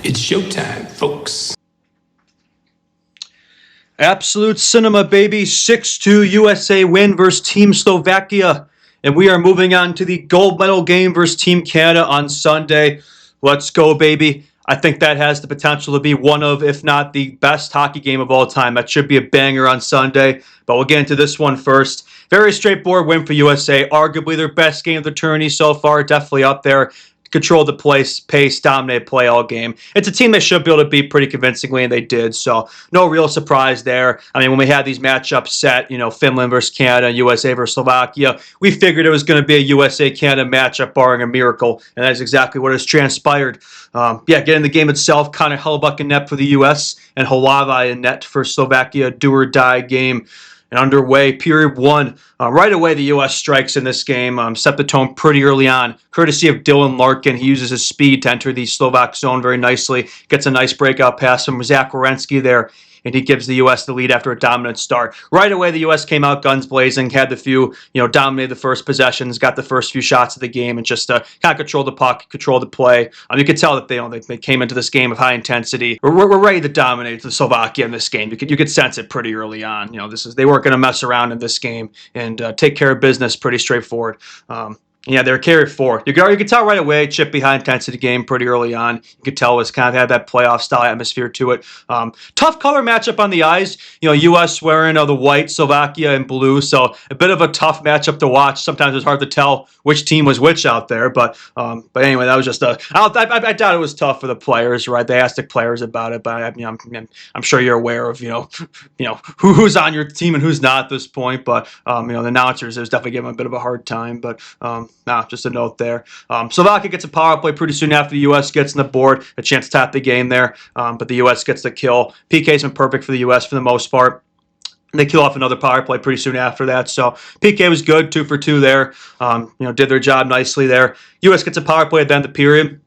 It's showtime, folks. Absolute cinema, baby. 6-2 USA win versus Team Slovakia. And we are moving on to the gold medal game versus Team Canada on Sunday. Let's go, baby. I think that has the potential to be one of, if not the best hockey game of all time. That should be a banger on Sunday. But we'll get into this one first. Very straightforward win for USA. Arguably their best game of the tourney so far. Definitely up there. Controlled the pace, dominated play all game. It's a team they should be able to beat pretty convincingly, and they did. So no real surprise there. I mean, when we had these matchups set, Finland versus Canada, USA versus Slovakia, we figured it was going to be a USA-Canada matchup, barring a miracle, and that's exactly what has transpired. Getting the game itself, Connor Hellebuyck in net for the U.S. and Hlavaj in net for Slovakia, do-or-die game. And underway, period one. Right away, the U.S. strikes in this game, set the tone pretty early on, courtesy of Dylan Larkin. He uses his speed to enter the Slovak zone very nicely, gets a nice breakout pass from Zach Werenski there, and he gives the U.S. the lead after a dominant start. Right away, the U.S. came out guns blazing, had the few, dominated the first possessions, got the first few shots of the game, and just kind of controlled the puck, controlled the play. You could tell that they came into this game with high intensity. We're ready to dominate the Slovakia in this game. You could sense it pretty early on. They weren't going to mess around in this game and take care of business. Pretty straightforward. Yeah, they were carried forward. You could tell right away, chippy, high-intensity game pretty early on. You could tell it was kind of had that playoff-style atmosphere to it. Tough color matchup on the eyes. U.S. wearing the white, Slovakia in blue, so a bit of a tough matchup to watch. Sometimes it's hard to tell which team was which out there, but anyway, that was just I doubt it was tough for the players, right? They asked the players about it, but I'm sure you're aware of who's on your team and who's not at this point. But the announcers, it was definitely giving them a bit of a hard time, but. Just a note there. Slovakia gets a power play pretty soon after the U.S. gets on the board, a chance to tap the game there, but the U.S. gets the kill. PK's been perfect for the U.S. for the most part. They kill off another power play pretty soon after that. So PK was good, 2 for 2 there. Did their job nicely there. U.S. gets a power play at the end of the period.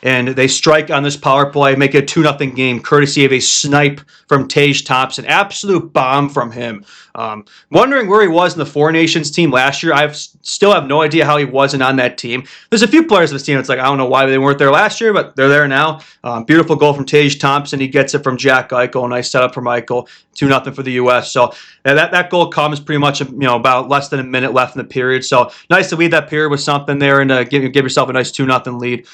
And they strike on this power play, make it a 2-0 game, courtesy of a snipe from Tage Thompson. Absolute bomb from him. Wondering where he was in the Four Nations team last year. I still have no idea how he wasn't on that team. There's a few players of this team. It's like, I don't know why they weren't there last year, but they're there now. Beautiful goal from Tage Thompson. He gets it from Jack Eichel. Nice setup from Eichel. 2-0 for the U.S. So that goal comes pretty much about less than a minute left in the period. So nice to lead that period with something there and give yourself a nice 2-0 lead.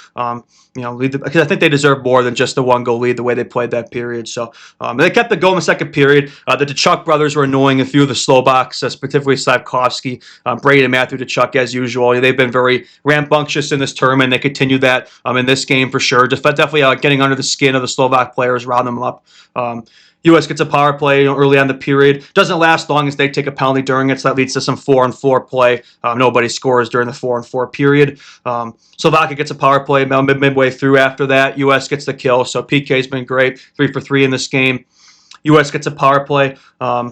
Because I think they deserve more than just the 1-goal lead the way they played that period. So they kept the goal in the second period. The Tkachuk brothers were annoying a few of the Slovaks, particularly Slavkovsky, Brady and Matthew Tkachuk as usual. They've been very rambunctious in this tournament. They continue that in this game for sure. Just definitely getting under the skin of the Slovak players, rounding them up. U.S. gets a power play early on the period. Doesn't last long as they take a penalty during it, so that leads to some 4-on-4 play. Nobody scores during the 4-on-4 period. Slovakia gets a power play midway through after that. U.S. gets the kill, so PK's been great. 3 for 3 in this game. U.S. gets a power play.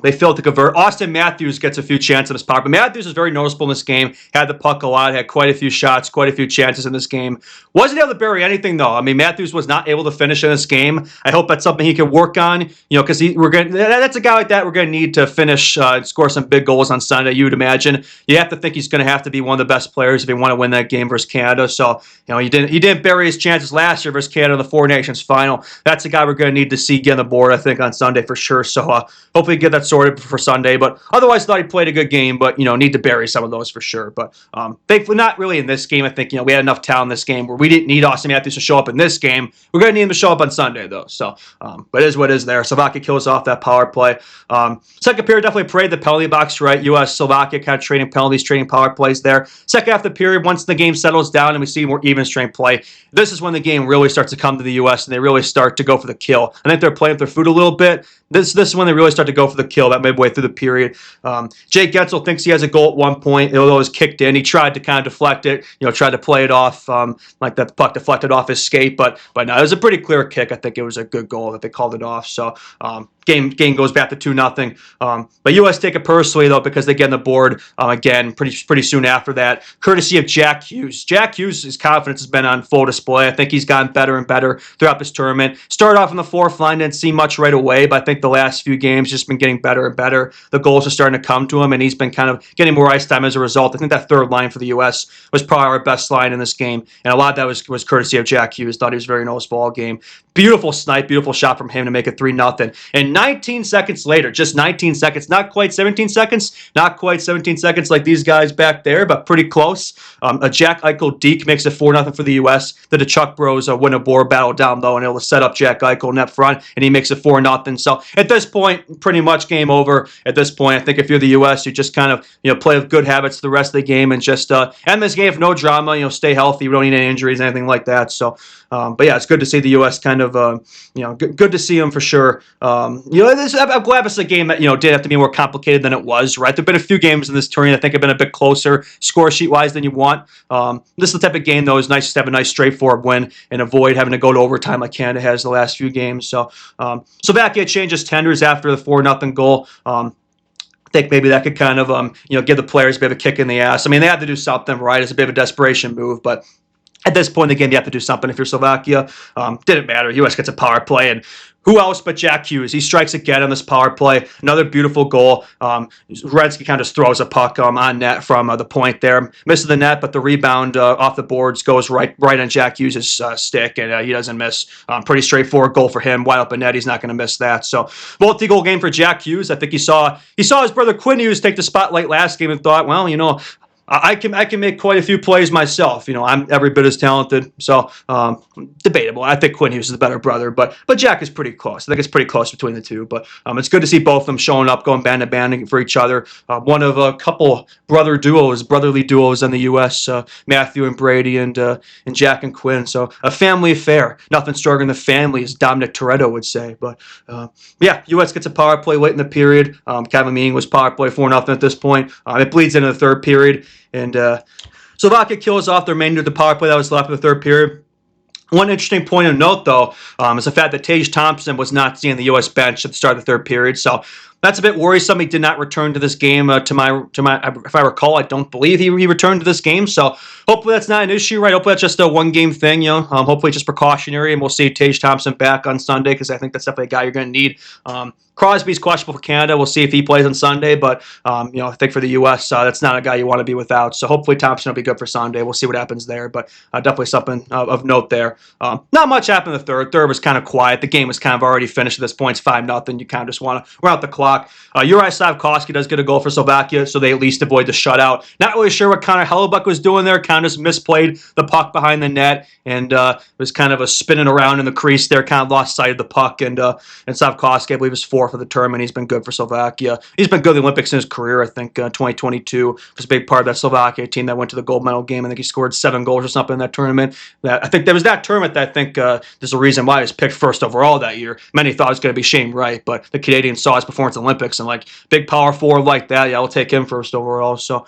They failed to convert. Austin Matthews gets a few chances in this power play. Matthews was very noticeable in this game. Had the puck a lot. Had quite a few shots. Quite a few chances in this game. Wasn't able to bury anything though. I mean, Matthews was not able to finish in this game. I hope that's something he can work on. Because that's a guy like that we're going to need to finish and score some big goals on Sunday. You would imagine. You have to think he's going to have to be one of the best players if he want to win that game versus Canada. So he didn't bury his chances last year versus Canada in the Four Nations final. That's a guy we're going to need to see get on the board. I think on Sunday for sure. So hopefully get that sorted for Sunday. But otherwise, thought he played a good game. But need to bury some of those for sure. But thankfully, not really in this game. I think we had enough talent in this game where we didn't need Austin Matthews to show up in this game. We're going to need him to show up on Sunday though. So, but it is what it is there. Slovakia kills off that power play. Second period definitely paraded the penalty box right. U.S. Slovakia kind of trading penalties, trading power plays there. Second half of the period, once the game settles down and we see more even strength play, this is when the game really starts to come to the U.S. and they really start to go for the kill. I think they're playing with their food a little bit. This is when they really start to go for the kill, that midway through the period. Jake Gensel thinks he has a goal at one point. Although it was kicked in, he tried to kind of deflect it, tried to play it off like that the puck deflected off his skate. But no, it was a pretty clear kick. I think it was a good goal that they called it off. So game goes back to 2-0. But U.S. take it personally, though, because they get on the board again pretty soon after that, courtesy of Jack Hughes. Jack Hughes' his confidence has been on full display. I think he's gotten better and better throughout this tournament. Started off in the fourth line, didn't see much right away, but I think the last few games just been getting better and better. The goals are starting to come to him, and he's been kind of getting more ice time as a result. I think that third line for the U.S. was probably our best line in this game, and a lot of that was courtesy of Jack Hughes. Thought he was very noticeable all game. Beautiful snipe, beautiful shot from him to make it 3-0. And 19 seconds later, just 19 seconds, not quite 17 seconds, not quite 17 seconds like these guys back there, but pretty close. A Jack Eichel deke makes it 4-0 for the U.S. The Chuck Bros win a war battle down low and able to set up Jack Eichel net front, and he makes it 4-0. So at this point, pretty much game over. At this point, I think if you're the U.S., you just kind of play with good habits the rest of the game and just end this game with no drama. Stay healthy. We don't need any injuries, anything like that. So, but yeah, it's good to see the U.S. kind of good to see them for sure. I'm glad it's a game that did have to be more complicated than it was. Right, there've been a few games in this tournament I think have been a bit closer score sheet wise than you want. This is the type of game though. It's nice to have a nice straightforward win and avoid having to go to overtime like Canada has the last few games. So Slovakia changes tenders after the 4-0 goal. I think maybe that could kind of give the players a bit of a kick in the ass. I mean, they had to do something, right? It's a bit of a desperation move, but at this point in the game, you have to do something if you're Slovakia. Didn't matter. U.S. gets a power play, and who else but Jack Hughes? He strikes again on this power play. Another beautiful goal. Rensky kind of just throws a puck on net from the point there. Misses the net, but the rebound off the boards goes right on Jack Hughes' stick, and he doesn't miss. Pretty straightforward goal for him. Wide open net. He's not going to miss that. So multi-goal game for Jack Hughes. I think he saw his brother Quinn Hughes take the spotlight last game and thought, well, I can make quite a few plays myself. I'm every bit as talented. So debatable. I think Quinn Hughes is the better brother, but Jack is pretty close. I think it's pretty close between the two. But it's good to see both of them showing up, going band to band for each other. One of a couple brotherly duos in the U.S. Matthew and Brady and Jack and Quinn. So a family affair. Nothing stronger than the family, as Dominic Toretto would say. But yeah, U.S. gets a power play late in the period. Kevin Meehan was power play 4-0 at this point. It bleeds into the third period. And Slovakia kills off the remainder of the power play that was left in the third period. One interesting point of note, though, is the fact that Tage Thompson was not seen on the U.S. bench at the start of the third period. So that's a bit worrisome. He did not return to this game. To my, if I recall, I don't believe he returned to this game. So hopefully that's not an issue, right? Hopefully that's just a one-game thing. Hopefully just precautionary, and we'll see Tage Thompson back on Sunday because I think that's definitely a guy you're going to need. Crosby's questionable for Canada. We'll see if he plays on Sunday, but I think for the U.S., that's not a guy you want to be without. So hopefully Thompson will be good for Sunday. We'll see what happens there, but definitely something of note there. Not much happened in the third. Third was kind of quiet. The game was kind of already finished at this point. It's 5-0. You kind of just want to run out the clock. Uri Slafkovsky does get a goal for Slovakia, so they at least avoid the shutout. Not really sure what Connor Hellebuck was doing there. Kind of just misplayed the puck behind the net, and was kind of a spinning around in the crease there. Kind of lost sight of the puck, and Slafkovsky, I believe, is fourth for the tournament. He's been good for Slovakia. He's been good in the Olympics in his career. I think 2022 was a big part of that Slovakia team that went to the gold medal game. I think he scored 7 goals or something in that tournament. I think there was that tournament that I think there's a reason why he was picked first overall that year. Many thought it was going to be Shane Wright, but the Canadians saw his performance in the Olympics and big power forward like that. Yeah, I'll take him first overall. So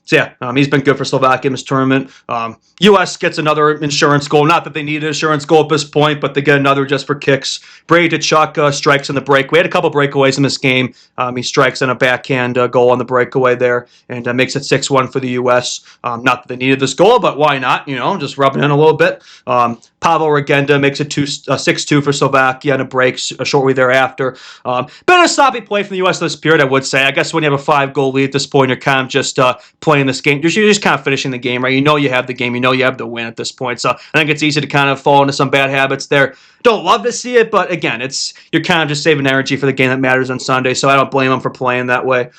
he's been good for Slovakia in this tournament. U.S. gets another insurance goal. Not that they need an insurance goal at this point, but they get another just for kicks. Brady Tkachuk strikes in the break. We had a couple breakaways in this game. He strikes on a backhand goal on the breakaway there and makes it 6-1 for the U.S. Not that they needed this goal, but why not? Just rubbing in a little bit. Pavel Regenda makes it 6-2 for Slovakia and a break shortly thereafter. Bit of sloppy play from the U.S. this period, I would say. I guess when you have a 5-goal lead at this point, you're kind of just playing this game. You're just kind of finishing the game, right? You have the game. You have the win at this point. So I think it's easy to kind of fall into some bad habits there. Don't love to see it, but again, you're kind of just saving energy for the game that matters on Sunday. So I don't blame them for playing that way.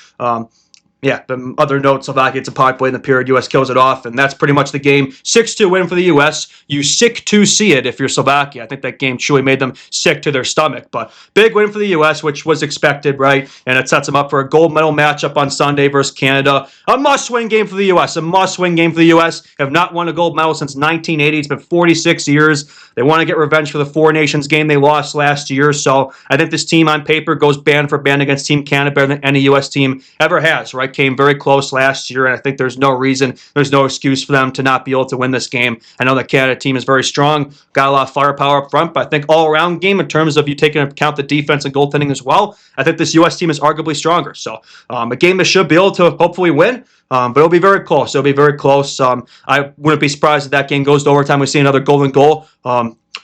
The other note, Slovakia gets a power play in the period. U.S. kills it off, and that's pretty much the game. 6-2 win for the U.S. You sick to see it if you're Slovakia. I think that game truly made them sick to their stomach. But big win for the U.S., which was expected, right? And it sets them up for a gold medal matchup on Sunday versus Canada. A must-win game for the U.S. A must-win game for the U.S. Have not won a gold medal since 1980. It's been 46 years. They want to get revenge for the Four Nations game they lost last year. So I think this team on paper goes band for band against Team Canada better than any U.S. team ever has, right? Came very close last year, and I think there's no excuse for them to not be able to win this game. I know the Canada team is very strong, got a lot of firepower up front, but I think all-around game in terms of you taking into account the defense and goaltending as well, I think this U.S. team is arguably stronger. So a game that should be able to hopefully win. But it'll be very close. I wouldn't be surprised if that game goes to overtime. We see another golden goal.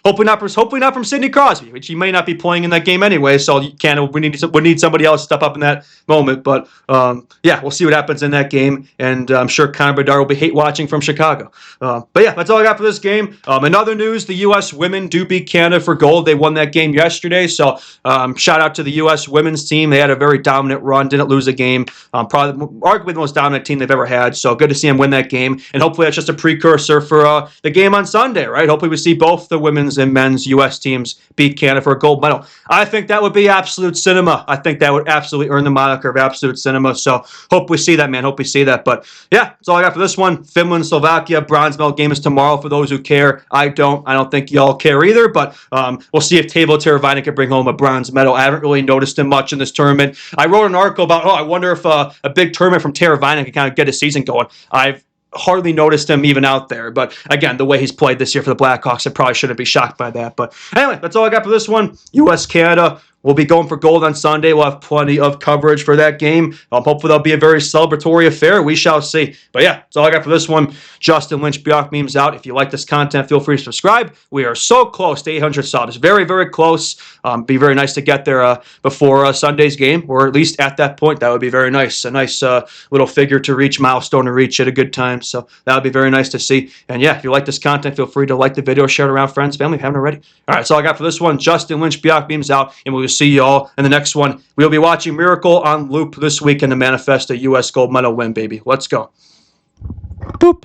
hopefully not from Sidney Crosby, which he may not be playing in that game anyway. So Canada, we need somebody else to step up in that moment. But yeah, we'll see what happens in that game, and I'm sure Connor Bedard will be hate watching from Chicago. But yeah, that's all I got for this game. In other news, the U.S. women do beat Canada for gold. They won that game yesterday. So shout out to the U.S. women's team. They had a very dominant run, didn't lose a game. Probably arguably the most dominant team they've ever had. So good to see them win that game, and hopefully that's just a precursor for the game on Sunday, right? Hopefully we see both the women's and men's U.S. teams beat Canada for a gold medal. I think that would be absolute cinema. I think that would absolutely earn the moniker of absolute cinema. So hope we see that, man. Hope we see that. But yeah, that's all I got for this one. Finland, Slovakia, bronze medal game is tomorrow for those who care. I don't think y'all care either, but we'll see if Teuvo Teravainen can bring home a bronze medal. I haven't really noticed him much in this tournament. I wrote an article about, I wonder if a big tournament from Teravainen can kind of get his season going. I've hardly noticed him even out there. But again, the way he's played this year for the Blackhawks, I probably shouldn't be shocked by that. But anyway, that's all I got for this one. U.S. Canada. We'll be going for gold on Sunday. We'll have plenty of coverage for that game. Hopefully that'll be a very celebratory affair. We shall see. But yeah, that's all I got for this one. Justin Lynch, Bjork Memes out. If you like this content, feel free to subscribe. We are so close to 800 subs. Very, very close. Be very nice to get there before Sunday's game, or at least at that point. That would be very nice. A nice little figure to reach, milestone to reach at a good time. So that would be very nice to see. And yeah, if you like this content, feel free to like the video, share it around friends, family, if you haven't already. All right, that's all I got for this one. Justin Lynch, Bjork Memes out, and we'll see you all in the next one. We'll be watching Miracle on loop this weekend to manifest a U.S. gold medal win, baby. Let's go. Boop.